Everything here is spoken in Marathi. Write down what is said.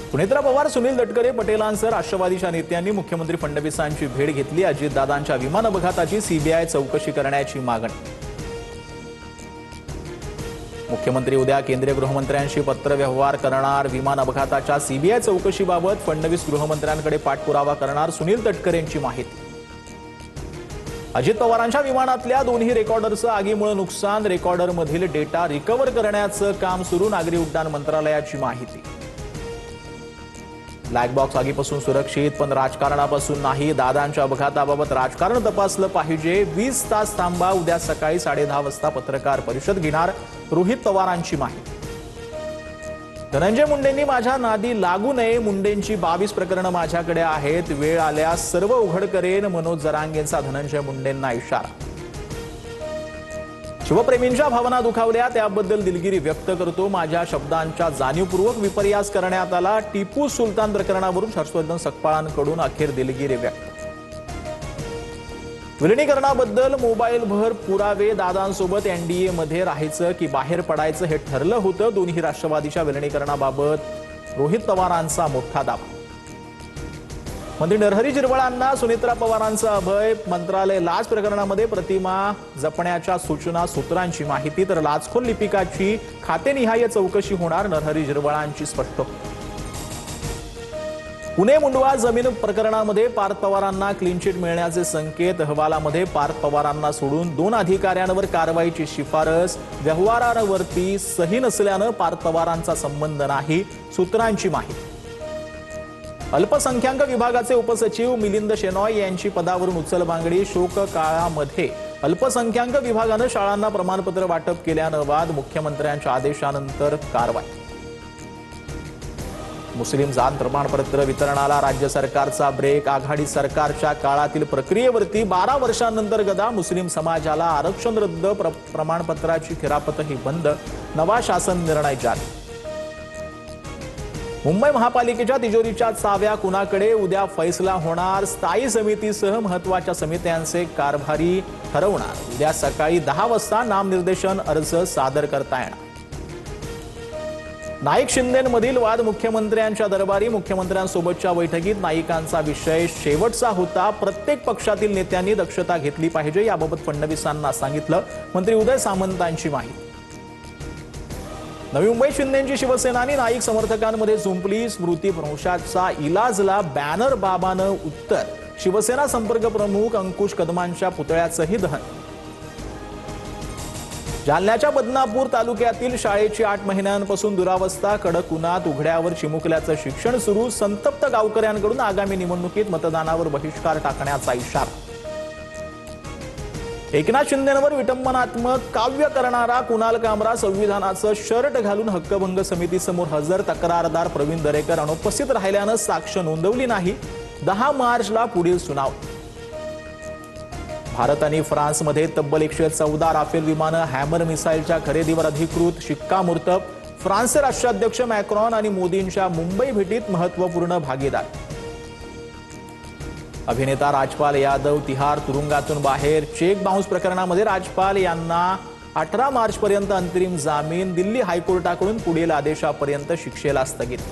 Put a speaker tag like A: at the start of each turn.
A: सुनेत्रा पवार, सुनील तटकरे, पटेलांसह राष्ट्रवादीच्या नेत्यांनी मुख्यमंत्री फडणवीसांची भेट घेतली। अजितदादांच्या विमान अपघाताची सीबीआय चौकशी करण्याची मागणी। मुख्यमंत्री उद्या केंद्रीय गृहमंत्र्यांशी पत्रव्यवहार करणार। विमान अपघाताच्या सीबीआय चौकशीबाबत फडणवीस गृहमंत्र्यांकडे पाठपुरावा करणार। सुनील तटकरेंची माहिती। अजित पवारांच्या विमानातल्या दोन्ही रेकॉर्डरचं आगीमुळे नुकसान, रेकॉर्डरमधील डेटा रिकव्हर करण्याचं काम सुरू। नागरी उड्डाण मंत्रालयाची माहिती। ब्लॅक बॉक्स आगीपासून सुरक्षित, पण राजकारणापासून नाही। दादांच्या अपघाताबाबत राजकारण तपासलं पाहिजे। 20 तास थांबा, उद्या सकाळी 10:30 वाजता पत्रकार परिषद घेणार। रोहित पवारांची माहिती। धनंजय मुंडेंनी माझ्या नादी लागू नये। मुंडेंची 22 प्रकरणं माझ्याकडे आहेत। वेळ आल्यास सर्व उघड करेन। मनोज जरांगेंचा धनंजय मुंडेंना इशारा। शिवप्रेमींच्या भावना दुखावल्या, त्याबद्दल दिलगिरी व्यक्त करतो। माझ्या शब्दांचा जाणीवपूर्वक विपर्यास करण्यात आला। टिपू सुलतान प्रकरणावरून हर्षवर्धन सकपाळांकडून अखेर दिलगिरी व्यक्त। विलिनीकरणाबद्दल मोबाईलभर पुरावे। दादांसोबत एनडीए मध्ये राहायचं की बाहेर पडायचं हे ठरलं होतं। दोन्ही राष्ट्रवादीच्या विलिनीकरणाबाबत रोहित पवारांचा मोठा दावा। मंत्री नरहरी झिरवळांना सुनेत्रा पवारांचा अभय। मंत्रालय लाच प्रकरणामध्ये प्रतिमा जपण्याच्या सूचना। सूत्रांची माहिती। तर लाचखोर लिपिकाची खातेनिहाय चौकशी होणार। नरहरी झिरवळांची स्पष्टोक्ती। पुणे मुंडवा जमीन प्रकरणामध्ये पार्थ पवारांना क्लीन चिट मिळण्याचे संकेत। अहवालामध्ये पार्थ पवारांना सोडून 2 अधिकाऱ्यांवर कारवाईची शिफारस। व्यवहारांवरती सही नसल्यानं पार्थ पवारांचा संबंध नाही। सूत्रांची माहिती। अल्पसंख्याक विभागाचे उपसचिव मिलिंद शेनॉय यांची पदावरून उचलबांगडी। शोककाळामध्ये अल्पसंख्याक विभागानं शाळांना प्रमाणपत्र वाटप केल्यानं वाद। मुख्यमंत्र्यांच्या आदेशानंतर कारवाई। मुस्लिम जात प्रमाणपत्र वितरणाला राज्य सरकारचा ब्रेक। आघाडी सरकारच्या काळातील प्रक्रियेवरती 12 वर्षांनंतर गदा। मुस्लिम समाजाला आरक्षण रद्द, प्रमाणपत्राची खिरापतही बंद। नवा शासन निर्णय जारी। मुंबई महापालिकेच्या तिजोरीच्या चाव्या कुणाकडे? उद्या फैसला होणार। स्थायी समितीसह महत्त्वाच्या समित्यांचे कारभारी ठरवणार। उद्या सकाळी 10 वाजता नामनिर्देशन अर्ज सादर करता येणार। नाईक शिंदेंमधील वाद मुख्यमंत्र्यांच्या दरबारी। मुख्यमंत्र्यांसोबतच्या बैठकीत नाईकांचा विषय शेवटचा होता। प्रत्येक पक्षातील नेत्यांनी दक्षता घेतली पाहिजे, याबाबत फडणवीसांना सांगितलं। मंत्री उदय सामंतांची माहिती। नवी मुंबईत शिंदेंची शिवसेना आणि नाईक समर्थकांमध्ये झुंपली। स्मृतिभ्रंशाचा इलाजला बॅनर बाबानं उत्तर। शिवसेना संपर्क प्रमुख अंकुश कदमांच्या पुतळ्याचंही दहन। जालन्याच्या बदनापूर तालुक्यातील शाळेची 8 महिन्यांपासून दुरावस्था। कडक उन्हात उघड्यावर चिमुकल्याचं शिक्षण सुरू। संतप्त गावकऱ्यांकडून आगामी निवडणुकीत मतदानावर बहिष्कार टाकण्याचा इशारा। एकनाथ शिंदेंवर विटंबनात्मक काव्य करणारा कुणाल कामरा संविधानाचं शर्ट घालून हक्कभंग समितीसमोर हजर। तक्रारदार प्रवीण दरेकर अनुपस्थित राहिल्यानं साक्ष नोंदवली नाही। 10 मार्चला पुढील सुनावणी। भारत आणि फ्रान्समध्ये तब्बल 114 राफेल विमानं। हॅमर मिसाईलच्या खरेदीवर अधिकृत शिक्कामोर्तब। फ्रान्सचे राष्ट्राध्यक्ष मॅक्रॉन आणि मोदींच्या मुंबई भेटीत महत्त्वपूर्ण भागीदार। अभिनेता राजपाल यादव तिहार तुरुंगातून बाहेर। चेक बाउन्स प्रकरणामध्ये राजपाल यांना 18 मार्चपर्यंत अंतरिम जामीन। दिल्ली हायकोर्टाकडून पुढील आदेशापर्यंत शिक्षेला स्थगिती।